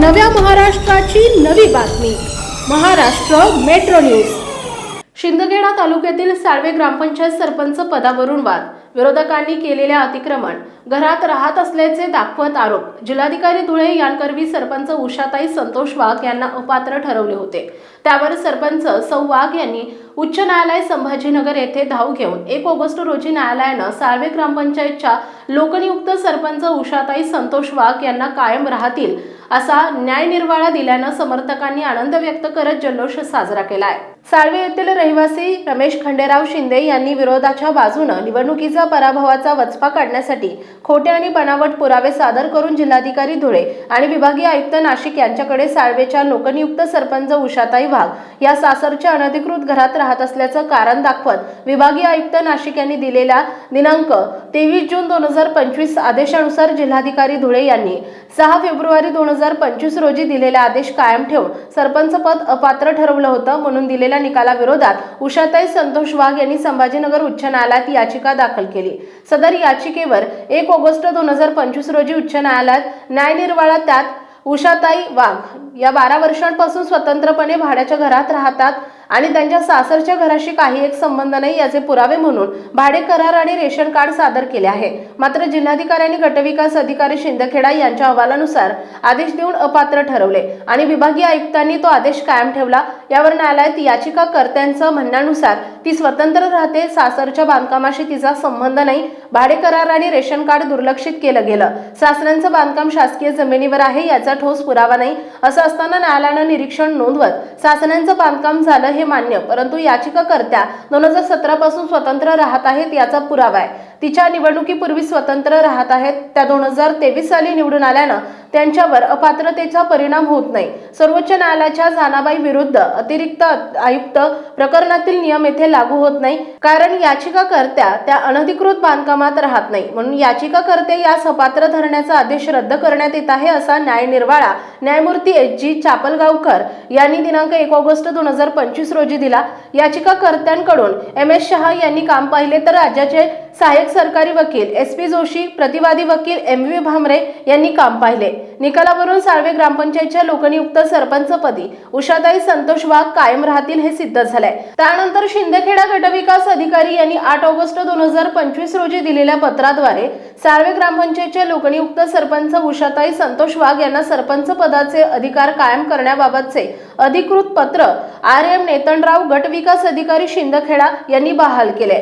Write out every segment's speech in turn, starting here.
नव्या महाराष्ट्राची नवी बातमी महाराष्ट्र मेट्रो न्यूज। शिंदखेडा तालुक्यातील साळवे ग्रामपंचायत सरपंच पदावरून वाद, विरोधकांनी केलेल्या अतिक्रमण, घरात राहत असल्याचे दाखवत आरोप। जिल्हाधिकारी धुळे यांकरवी सरपंच उषाताई संतोष वाघ यांना अपात्र ठरवले होते। त्यावर सरपंच सौ वाघ यांनी उच्च न्यायालय संभाजीनगर येथे धाव घेऊन 1 ऑगस्ट रोजी न्यायालयानं साळवे ग्रामपंचायतच्या लोकनियुक्त सरपंच उषाताई संतोष वाघ यांना कायम राहतील असा न्यायनिर्वाळा दिल्यानं समर्थकांनी आनंद व्यक्त करत जल्लोष साजरा केलाय। साळवे येथील रहिवासी रमेश खंडेराव शिंदे यांनी विरोधाच्या बाजूने निवडणुकीचा पराभवाचा वचपा काढण्यासाठी खोटे आणि बनावट पुरावे सादर करून जिल्हाधिकारी धुळे आणि विभागीय आयुक्त नाशिक यांच्याकडे साळवेच्या लोकनियुक्त सरपंच उषाताई वाघ या सासरच्या अनधिकृत घरात राहत असल्याचं कारण दाखवत विभागीय आयुक्त नाशिक यांनी दिलेल्या दिनांक 23 जून 2025 आदेशानुसार जिल्हाधिकारी धुळे यांनी 6 फेब्रुवारी 2025 रोजी दिलेला आदेश कायम ठेवून सरपंच पद अपात्र ठरवलं होतं। म्हणून दिलेल्या निकालाविरोधात उषाताई संतोष वाघ यांनी संभाजीनगर उच्च न्यायालयात याचिका दाखल केली। सदर याचिकेवर 1 ऑगस्ट 2025 रोजी उच्च न्यायालयात न्यायनिर्वाळा त्यात उषाताई वाघ या 12 वर्षांपासून स्वतंत्रपणे भाड्याच्या घरात राहतात आणि त्यांच्या सासरच्या घराशी काही एक संबंध नाही याचे पुरावे म्हणून भाडे करार आणि रेशन कार्ड सादर केले आहे। मात्र जिल्हाधिकाऱ्यांनी गटविकास अधिकारी शिंदखेडा यांच्या अहवालानुसार आदेश देऊन अपात्र ठरवले आणि विभागीय आयुक्तांनी तो आदेश कायम ठेवला। यावर न्यायालयात याचिकाकर्त्यांचं म्हणण्यानुसार ती स्वतंत्र राहते, सासरच्या बांधकामाशी तिचा संबंध नाही, भाडे करार आणि रेशन कार्ड दुर्लक्षित केलं गेलं, सासऱ्यांचं बांधकाम शासकीय जमिनीवर आहे याचा ठोस पुरावा नाही। असं असताना न्यायालयानं निरीक्षण नोंदवत सासऱ्यांचं बांधकाम झालं हे मान्य, परंतु याचिकाकर्त्या 2017 पासून स्वतंत्र राहत आहेत याचा पुरावा आहे, तिच्या निवडणुकीपूर्वी स्वतंत्र राहत आहेत, त्या 2023 साली निवडून आल्यानं त्यांच्यावर अपात्रतेचा परिणाम होत नाही। सर्वोच्च न्यायालयाच्या जानाबाई विरुद्ध अतिरिक्त आयुक्त प्रकरणातील नियम येथे लागू होत नाही, कारण याचिकाकर्त्या त्या अनधिकृत बांधकामात राहत नाही, म्हणून याचिकाकर्ते यास अपात्र धरण्याचा आदेश रद्द करण्यात येत आहे असा न्यायनिर्वाळा न्यायमूर्ती एच.जी. चापलगावकर यांनी दिनांक 1 ऑगस्ट 2025 रोजी दिला। याचिकाकर्त्यांकडून एम.एस. शहा यांनी काम पाहिले तर राज्याचे सहाय्यक सरकारी वकील एस.पी. जोशी, प्रतिवादी वकील एम.व्ही. भामरे यांनी काम पाहिले। निकालावरून साळवे ग्रामपंचायतच्या लोकनियुक्त सरपंचपदी उषाताई संतोष वाघ कायम राहतील हे सिद्ध झालंय। त्यानंतर शिंदखेडा गटविकास अधिकारी यांनी 8 ऑगस्ट 2025 रोजी दिलेल्या पत्राद्वारे साळवे ग्रामपंचायतच्या लोकनियुक्त सरपंच उषाताई संतोष वाघ यांना सरपंच पदाचे अधिकार कायम करण्याबाबतचे अधिकृत पत्र आर.एम. नेतनराव गटविकास अधिकारी शिंदखेडा यांनी बहाल केले।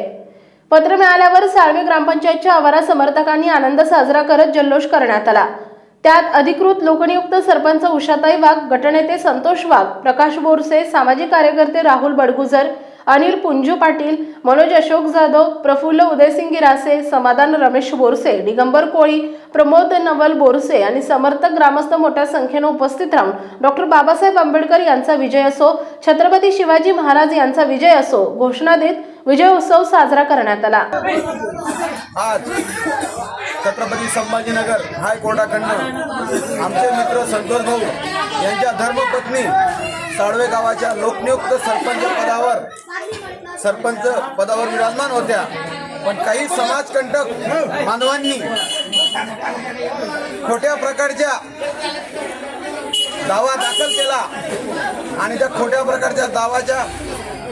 पत्र मिळाल्यावर साळवे ग्रामपंचायतच्या आवारात समर्थकांनी आनंद साजरा करत जल्लोष करण्यात आला। त्यात अधिकृत लोकनियुक्त सरपंच उषाताई वाघ, गटनेते संतोष वाघ, प्रकाश बोरसे, सामाजिक कार्यकर्ते राहुल बडगुजर, अनिल पुंजू पाटील, मनोज अशोक जाधव, प्रफुल्ल उदयसिंग गिरासे, समाधान रमेश बोरसे, दिगंबर कोळी, प्रमोद नवल बोरसे आणि समर्थक ग्रामस्थ मोठ्या संख्येने उपस्थित राहून डॉक्टर बाबासाहेब आंबेडकर यांचा विजय असो, छत्रपती शिवाजी महाराज यांचा विजय असो घोषणा देत विजय उत्सव साजरा करण्यात आला। आज छत्रपती संभाजीनगर हायकोर्टाकडून आमचे मित्र संतोष भाऊ यांच्या धर्मपत्नी साळवे गावाच्या लोकनियुक्त सरपंच पदावर विराजमान होत्या, पण काही समाजकंटक मानवांनी खोट्या प्रकारच्या दावा दाखल केला आणि त्या खोट्या प्रकारच्या दावाच्या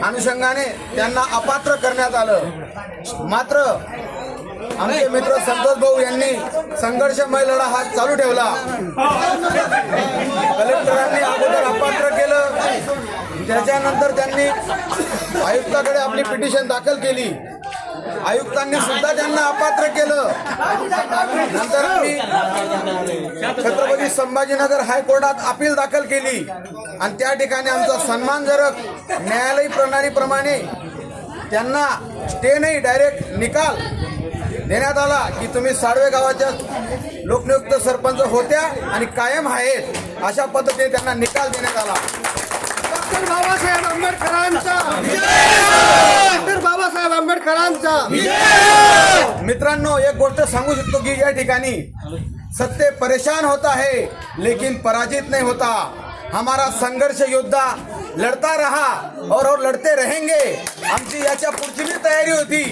अनुषंगाने त्यांना अपात्र करण्यात आलं। मात्र आमचे मित्र संतोष भाऊ यांनी संघर्षमय लढा हा चालू ठेवला। कलेक्टरांनी अगोदर अपात्र केलं, त्याच्यानंतर त्यांनी आयुक्ताकडे आपली पिटिशन दाखल केली, आयुक्तांनी सुद्धा त्यांना अपात्र केलं। नंतर आम्ही छत्रपती संभाजीनगर हायकोर्टात अपील दाखल केली आणि त्या ठिकाणी आमचा सन्मानजनक न्यायालयीन प्रणालीप्रमाणे त्यांना स्टे नाही, डायरेक्ट निकाल देण्यात आला की तुम्ही साळवे गावाच्या लोकनियुक्त सरपंच होत्या आणि कायम आहेत, अशा पद्धतीने त्यांना निकाल देण्यात आला। डॉक्टर बाबासाहेब आंबेडकरांचा डॉक्टर बाबासाहेब आंबेडकरांचा मित्रांनो, एक गोष्ट सांगू शकतो की या ठिकाणी सत्य परेशान होता है लेकिन पराजित नहीं होता। हमारा संघर्ष योद्धा लड़ता रहा और लड़ते रहेंगे। आमची याच्या पुढची तयारी होती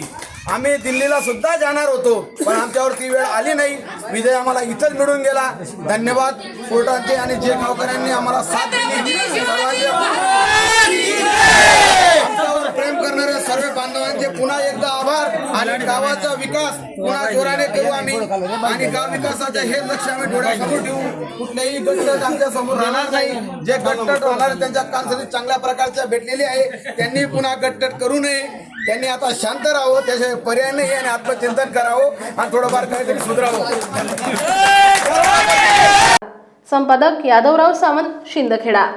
आम्ही दिल्लीला सुद्धा जाणार होतो, पण आमच्यावर ती वेळ आली नाही. विजय आम्हाला इथंच मिळून गेला. धन्यवाद कोर्टाचे आणि जे गावकऱ्यांनी आम्हाला साथ दिली. आमच्यावर प्रेम करणाऱ्या सर्व बांधवांचे पुन्हा एकदा आभार. आणि गावाचा विकास पुन्हा जोराने करू आम्ही. आणि गाव विकासाचे हे लक्ष आम्ही डोळ्यासमोर ठेवू. कुठलेही गटतट आमच्या समोर राहणार नाही. जे गटतट राहणार त्यांच्या कानसरी चांगल्या प्रकारच्या भेटलेली आहे, त्यांनी पुन्हा गटतट करू नये. त्यांनी आता शांत राहावं, त्याशिवाय पर्याय नाही. आणि आत्मचिंतन करावं आणि थोडंफार काहीतरी सुधारावं. संपादक यादवराव सावंत, शिंदखेडा.